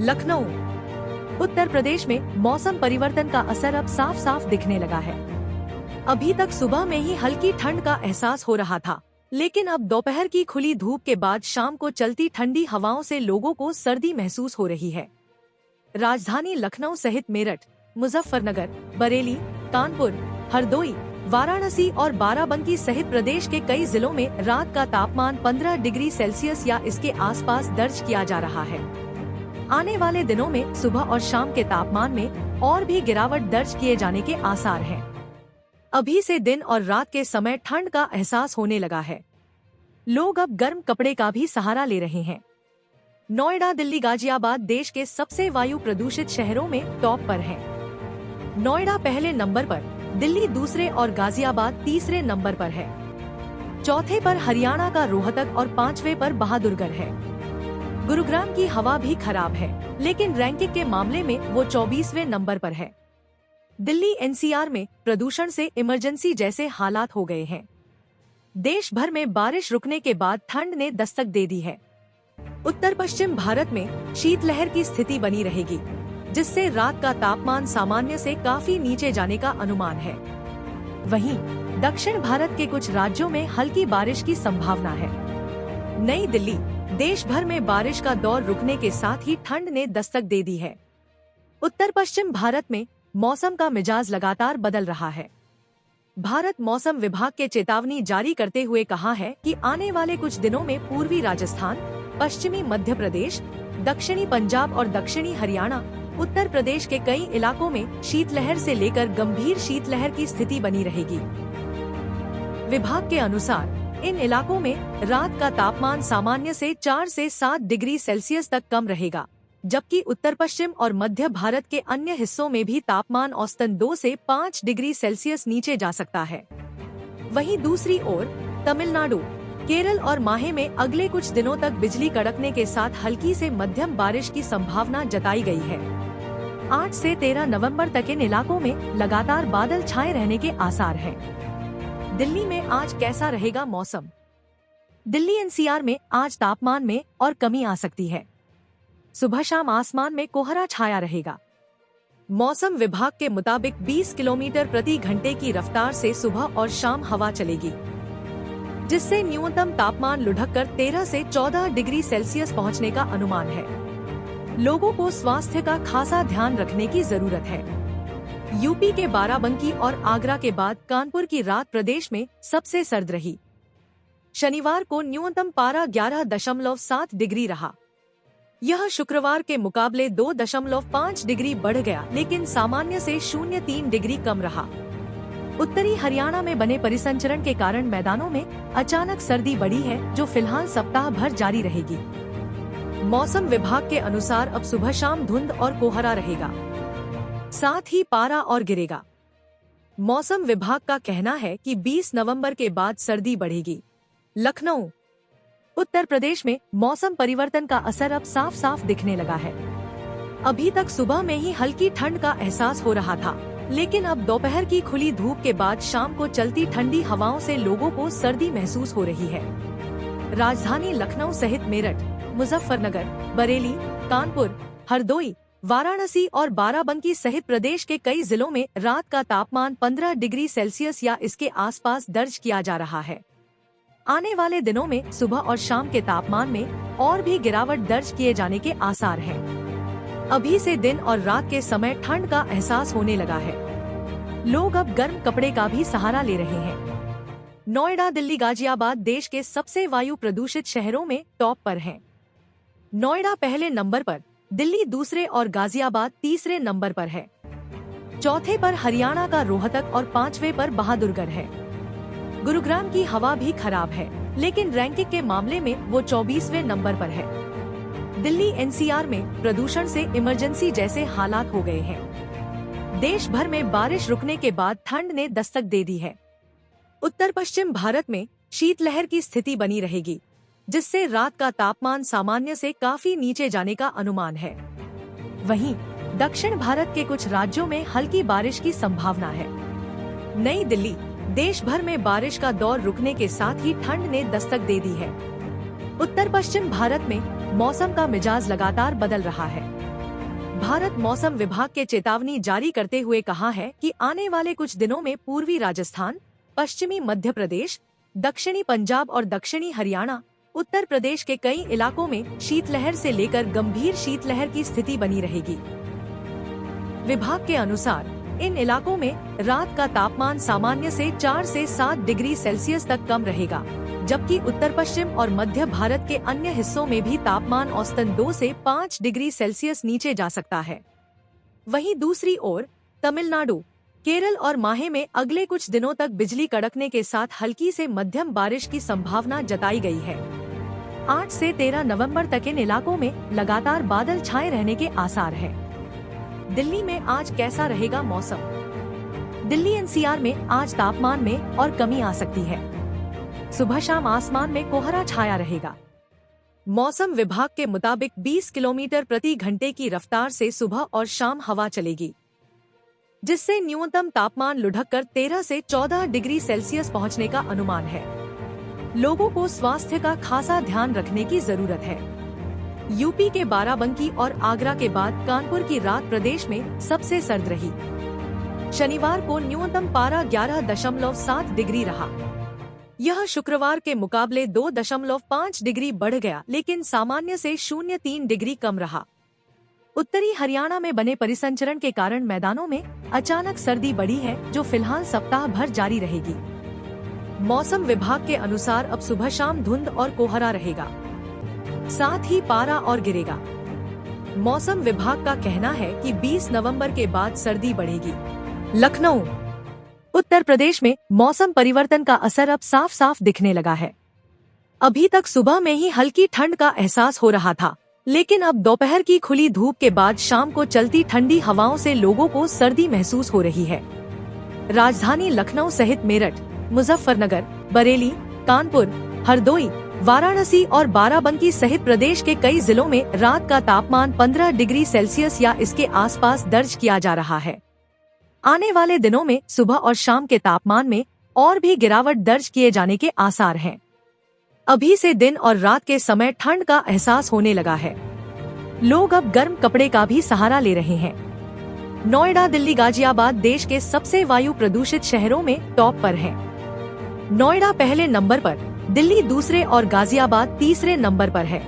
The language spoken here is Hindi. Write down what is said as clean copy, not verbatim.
लखनऊ। उत्तर प्रदेश में मौसम परिवर्तन का असर अब साफ साफ दिखने लगा है। अभी तक सुबह में ही हल्की ठंड का एहसास हो रहा था, लेकिन अब दोपहर की खुली धूप के बाद शाम को चलती ठंडी हवाओं से लोगों को सर्दी महसूस हो रही है। राजधानी लखनऊ सहित मेरठ, मुजफ्फरनगर, बरेली, कानपुर, हरदोई, वाराणसी और बाराबंकी सहित प्रदेश के कई जिलों में रात का तापमान 15 डिग्री सेल्सियस या इसके आसपास दर्ज किया जा रहा है। आने वाले दिनों में सुबह और शाम के तापमान में और भी गिरावट दर्ज किए जाने के आसार हैं। अभी से दिन और रात के समय ठंड का एहसास होने लगा है। लोग अब गर्म कपड़े का भी सहारा ले रहे हैं। नोएडा, दिल्ली, गाजियाबाद देश के सबसे वायु प्रदूषित शहरों में टॉप पर है। नोएडा पहले नंबर पर, दिल्ली दूसरे और गाजियाबाद तीसरे नंबर पर है। चौथे पर हरियाणा का रोहतक और पांचवे पर बहादुरगढ़ है। गुरुग्राम की हवा भी खराब है, लेकिन रैंकिंग के मामले में वो 24वें नंबर पर है। दिल्ली एनसीआर में प्रदूषण से इमरजेंसी जैसे हालात हो गए हैं। देश भर में बारिश रुकने के बाद ठंड ने दस्तक दे दी है। उत्तर पश्चिम भारत में शीतलहर की स्थिति बनी रहेगी, जिससे रात का तापमान सामान्य से काफी नीचे जाने का अनुमान है। वहीं दक्षिण भारत के कुछ राज्यों में हल्की बारिश की संभावना है। नई दिल्ली, देश भर में बारिश का दौर रुकने के साथ ही ठंड ने दस्तक दे दी है। उत्तर पश्चिम भारत में मौसम का मिजाज लगातार बदल रहा है। भारत मौसम विभाग के चेतावनी जारी करते हुए कहा है कि आने वाले कुछ दिनों में पूर्वी राजस्थान, पश्चिमी मध्य प्रदेश, दक्षिणी पंजाब और दक्षिणी हरियाणा, उत्तर प्रदेश के कई इलाकों में शीतलहर से लेकर गंभीर शीतलहर की स्थिति बनी रहेगी। विभाग के अनुसार इन इलाकों में रात का तापमान सामान्य से 4 से 7 डिग्री सेल्सियस तक कम रहेगा, जबकि उत्तर पश्चिम और मध्य भारत के अन्य हिस्सों में भी तापमान औसतन 2 से 5 डिग्री सेल्सियस नीचे जा सकता है। वहीं दूसरी ओर तमिलनाडु, केरल और माहे में अगले कुछ दिनों तक बिजली कड़कने के साथ हल्की से मध्यम बारिश की संभावना जताई गई है। 8 से 13 नवंबर तक इन इलाकों में लगातार बादल छाए रहने के आसार हैं। दिल्ली में आज कैसा रहेगा मौसम? दिल्ली एनसीआर में आज तापमान में और कमी आ सकती है। सुबह शाम आसमान में कोहरा छाया रहेगा। मौसम विभाग के मुताबिक 20 किलोमीटर प्रति घंटे की रफ्तार से सुबह और शाम हवा चलेगी, जिससे न्यूनतम तापमान लुढ़ककर 13 से 14 डिग्री सेल्सियस पहुंचने का अनुमान है। लोगों को स्वास्थ्य का खासा ध्यान रखने की जरूरत है। यूपी के बाराबंकी और आगरा के बाद कानपुर की रात प्रदेश में सबसे सर्द रही। शनिवार को न्यूनतम पारा 11.7 डिग्री रहा। यह शुक्रवार के मुकाबले 2.5 डिग्री बढ़ गया, लेकिन सामान्य से 0.3 डिग्री कम रहा। उत्तरी हरियाणा में बने परिसंचरण के कारण मैदानों में अचानक सर्दी बढ़ी है, जो फिलहाल सप्ताह भर जारी रहेगी। मौसम विभाग के अनुसार अब सुबह शाम धुंध और कोहरा रहेगा, साथ ही पारा और गिरेगा। मौसम विभाग का कहना है कि 20 नवंबर के बाद सर्दी बढ़ेगी। लखनऊ। उत्तर प्रदेश में मौसम परिवर्तन का असर अब साफ साफ दिखने लगा है। अभी तक सुबह में ही हल्की ठंड का एहसास हो रहा था, लेकिन अब दोपहर की खुली धूप के बाद शाम को चलती ठंडी हवाओं से लोगों को सर्दी महसूस हो रही है। राजधानी लखनऊ सहित मेरठ, मुजफ्फरनगर, बरेली, कानपुर, हरदोई, वाराणसी और बाराबंकी सहित प्रदेश के कई जिलों में रात का तापमान 15 डिग्री सेल्सियस या इसके आसपास दर्ज किया जा रहा है। आने वाले दिनों में सुबह और शाम के तापमान में और भी गिरावट दर्ज किए जाने के आसार हैं। अभी से दिन और रात के समय ठंड का एहसास होने लगा है। लोग अब गर्म कपड़े का भी सहारा ले रहे हैं। नोएडा, दिल्ली, गाजियाबाद देश के सबसे वायु प्रदूषित शहरों में टॉप पर है। नोएडा पहले नंबर पर, दिल्ली दूसरे और गाजियाबाद तीसरे नंबर पर है। चौथे पर हरियाणा का रोहतक और पांचवे पर बहादुरगढ़ है। गुरुग्राम की हवा भी खराब है, लेकिन रैंकिंग के मामले में वो 24वें नंबर पर है। दिल्ली एनसीआर में प्रदूषण से इमरजेंसी जैसे हालात हो गए हैं। देश भर में बारिश रुकने के बाद ठंड ने दस्तक दे दी है। उत्तर पश्चिम भारत में शीतलहर की स्थिति बनी रहेगी, जिससे रात का तापमान सामान्य से काफी नीचे जाने का अनुमान है। वहीं दक्षिण भारत के कुछ राज्यों में हल्की बारिश की संभावना है। नई दिल्ली, देश भर में बारिश का दौर रुकने के साथ ही ठंड ने दस्तक दे दी है। उत्तर पश्चिम भारत में मौसम का मिजाज लगातार बदल रहा है। भारत मौसम विभाग के चेतावनी जारी करते हुए कहा है कि आने वाले कुछ दिनों में पूर्वी राजस्थान, पश्चिमी मध्य प्रदेश, दक्षिणी पंजाब और दक्षिणी हरियाणा, उत्तर प्रदेश के कई इलाकों में शीतलहर से लेकर गंभीर शीतलहर की स्थिति बनी रहेगी। विभाग के अनुसार इन इलाकों में रात का तापमान सामान्य से 4 से 7 डिग्री सेल्सियस तक कम रहेगा, जबकि उत्तर पश्चिम और मध्य भारत के अन्य हिस्सों में भी तापमान औसतन 2 से 5 डिग्री सेल्सियस नीचे जा सकता है। वहीं दूसरी ओर तमिलनाडु, केरल और माहे में अगले कुछ दिनों तक बिजली कड़कने के साथ हल्की से मध्यम बारिश की संभावना जताई गई है। 8 से 13 नवंबर तक इन इलाकों में लगातार बादल छाए रहने के आसार हैं। दिल्ली में आज कैसा रहेगा मौसम? दिल्ली एनसीआर में आज तापमान में और कमी आ सकती है। सुबह शाम आसमान में कोहरा छाया रहेगा। मौसम विभाग के मुताबिक 20 किलोमीटर प्रति घंटे की रफ्तार से सुबह और शाम हवा चलेगी, जिससे न्यूनतम तापमान लुढ़ककर 13 से 14 डिग्री सेल्सियस पहुंचने का अनुमान है। लोगों को स्वास्थ्य का खासा ध्यान रखने की जरूरत है। यूपी के बाराबंकी और आगरा के बाद कानपुर की रात प्रदेश में सबसे सर्द रही। शनिवार को न्यूनतम पारा 11.7 डिग्री रहा। यह शुक्रवार के मुकाबले 2.5 डिग्री बढ़ गया, लेकिन सामान्य से 0.3 डिग्री कम रहा। उत्तरी हरियाणा में बने परिसंचरण के कारण मैदानों में अचानक सर्दी बढ़ी है, जो फिलहाल सप्ताह भर जारी रहेगी। मौसम विभाग के अनुसार अब सुबह शाम धुंध और कोहरा रहेगा, साथ ही पारा और गिरेगा। मौसम विभाग का कहना है कि 20 नवंबर के बाद सर्दी बढ़ेगी। लखनऊ, उत्तर प्रदेश में मौसम परिवर्तन का असर अब साफ साफ दिखने लगा है। अभी तक सुबह में ही हल्की ठंड का एहसास हो रहा था, लेकिन अब दोपहर की खुली धूप के बाद शाम को चलती ठंडी हवाओं से लोगों को सर्दी महसूस हो रही है। राजधानी लखनऊ सहित मेरठ, मुजफ्फरनगर, बरेली, कानपुर, हरदोई, वाराणसी और बाराबंकी सहित प्रदेश के कई जिलों में रात का तापमान 15 डिग्री सेल्सियस या इसके आसपास दर्ज किया जा रहा है। आने वाले दिनों में सुबह और शाम के तापमान में और भी गिरावट दर्ज किए जाने के आसार हैं। अभी से दिन और रात के समय ठंड का एहसास होने लगा है। लोग अब गर्म कपड़े का भी सहारा ले रहे हैं। नोएडा, दिल्ली, गाजियाबाद देश के सबसे वायु प्रदूषित शहरों में टॉप पर है। नोएडा पहले नंबर पर, दिल्ली दूसरे और गाजियाबाद तीसरे नंबर पर है।